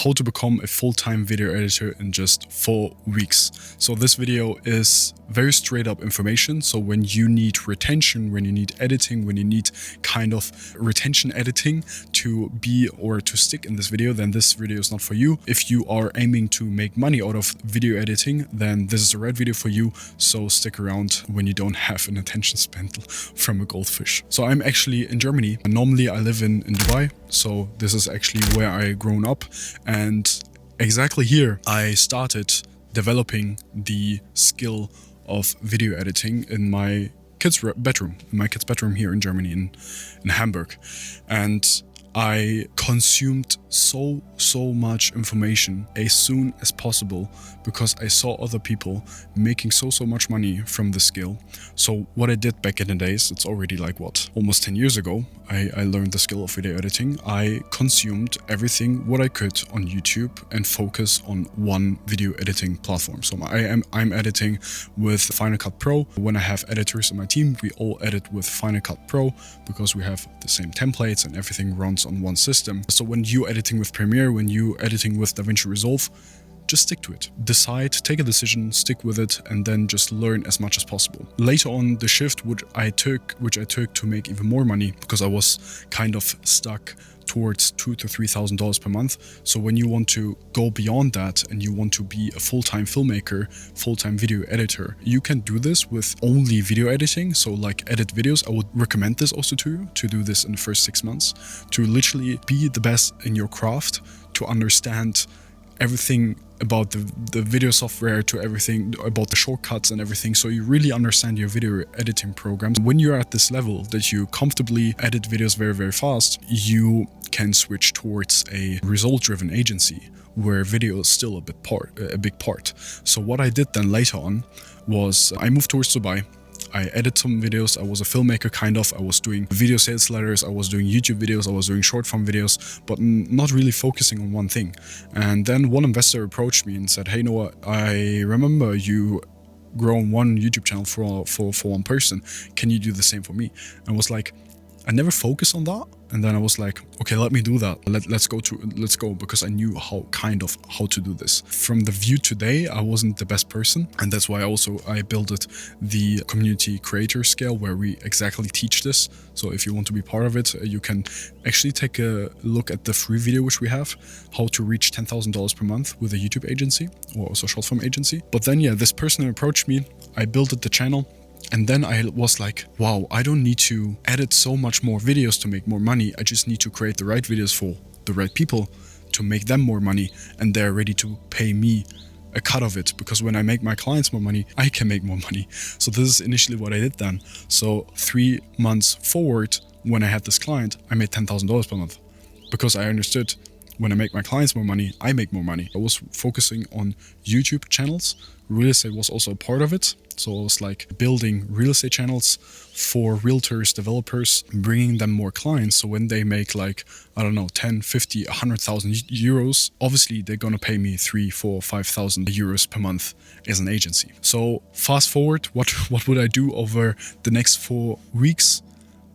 how to become a full-time video editor in just 4 weeks. So this video is very straight up information. So when you need retention, when you need editing, when you need kind of retention editing to be or to stick in this video, then this video is not for you. If you are aiming to make money out of video editing, then this is the right video for you. So stick around when you don't have an attention span from a goldfish. So I'm actually in Germany. Normally I live in Dubai. So this is actually where I grown up, and exactly here I started developing the skill of video editing in my kids' bedroom here in Germany, in Hamburg. And I consumed so much information as soon as possible because I saw other people making so much money from this skill. So what I did back in the days, it's already like almost 10 years ago, I learned the skill of video editing. I consumed everything what I could on YouTube and focus on one video editing platform. So I'm editing with Final Cut Pro. When I have editors on my team, we all edit with Final Cut Pro because we have the same templates and everything runs on one system. So when you editing with Premiere, when you editing with DaVinci Resolve, just stick to it. Decide, take a decision, stick with it, and then just learn as much as possible. Later on, the shift which I took to make even more money, because I was kind of stuck towards $2,000 to $3,000 per month. So when you want to go beyond that and you want to be a full-time filmmaker, full-time video editor, you can do this with only video editing. So like edit videos. I would recommend this also to you, to do this in the first 6 months, to literally be the best in your craft, to understand everything about the video software, to everything about the shortcuts and everything. So you really understand your video editing programs. When you're at this level that you comfortably edit videos very fast, you can switch towards a result-driven agency where video is still a big part. So what I did then later on was I moved towards Dubai. I edited some videos. I was a filmmaker kind of. I was doing video sales letters. I was doing YouTube videos. I was doing short form videos, but not really focusing on one thing. And then one investor approached me and said, "Hey Noah, I remember you grown one YouTube channel for one person. Can you do the same for me?" And I was like, I never focused on that. And then I was like, okay, let me do that. Let's go, because I knew how to do this. From the view today, I wasn't the best person. And that's why I built it the community creator scale, where we exactly teach this. So if you want to be part of it, you can actually take a look at the free video which we have, how to reach $10,000 per month with a YouTube agency or also short form agency. But then, yeah, this person approached me. I built the channel. And then I was like, wow, I don't need to edit so much more videos to make more money. I just need to create the right videos for the right people to make them more money. And they're ready to pay me a cut of it, because when I make my clients more money, I can make more money. So this is initially what I did then. So 3 months forward, when I had this client, I made $10,000 per month, because I understood when I make my clients more money, I make more money. I was focusing on YouTube channels. Real estate was also a part of it. So I was like building real estate channels for realtors, developers, bringing them more clients. So when they make like, I don't know, 10, 50, 100,000 euros, obviously they're going to pay me 3, 4, 5,000 euros per month as an agency. So fast forward, what would I do over the next 4 weeks?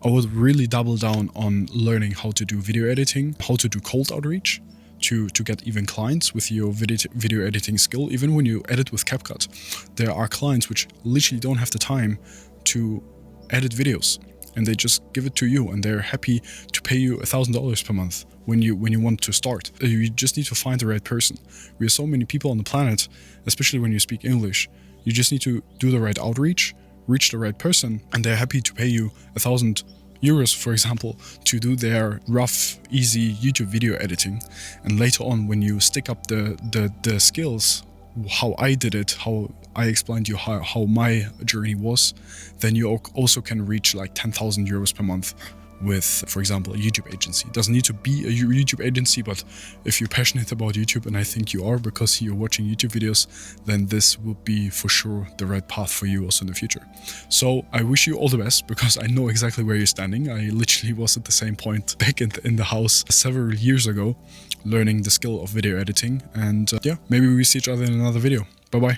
I would really double down on learning how to do video editing, how to do cold outreach, to get even clients with your video editing skill. Even when you edit with CapCut, there are clients which literally don't have the time to edit videos, and they just give it to you, and they're happy to pay you $1,000 per month when you want to start. You just need to find the right person. We have so many people on the planet, especially when you speak English. You just need to do the right outreach, reach the right person, and they're happy to pay you €1,000, for example, to do their rough, easy YouTube video editing. And later on, when you stick up the skills, how I did it, how I explained you how my journey was, then you also can reach like 10,000 euros per month with, for example, a YouTube agency. It doesn't need to be a YouTube agency, but if you're passionate about YouTube, and I think you are because you're watching YouTube videos, then this will be for sure the right path for you also in the future. So I wish you all the best, because I know exactly where you're standing. I literally was at the same point back in the house several years ago, learning the skill of video editing. And yeah, maybe we see each other in another video. Bye-bye.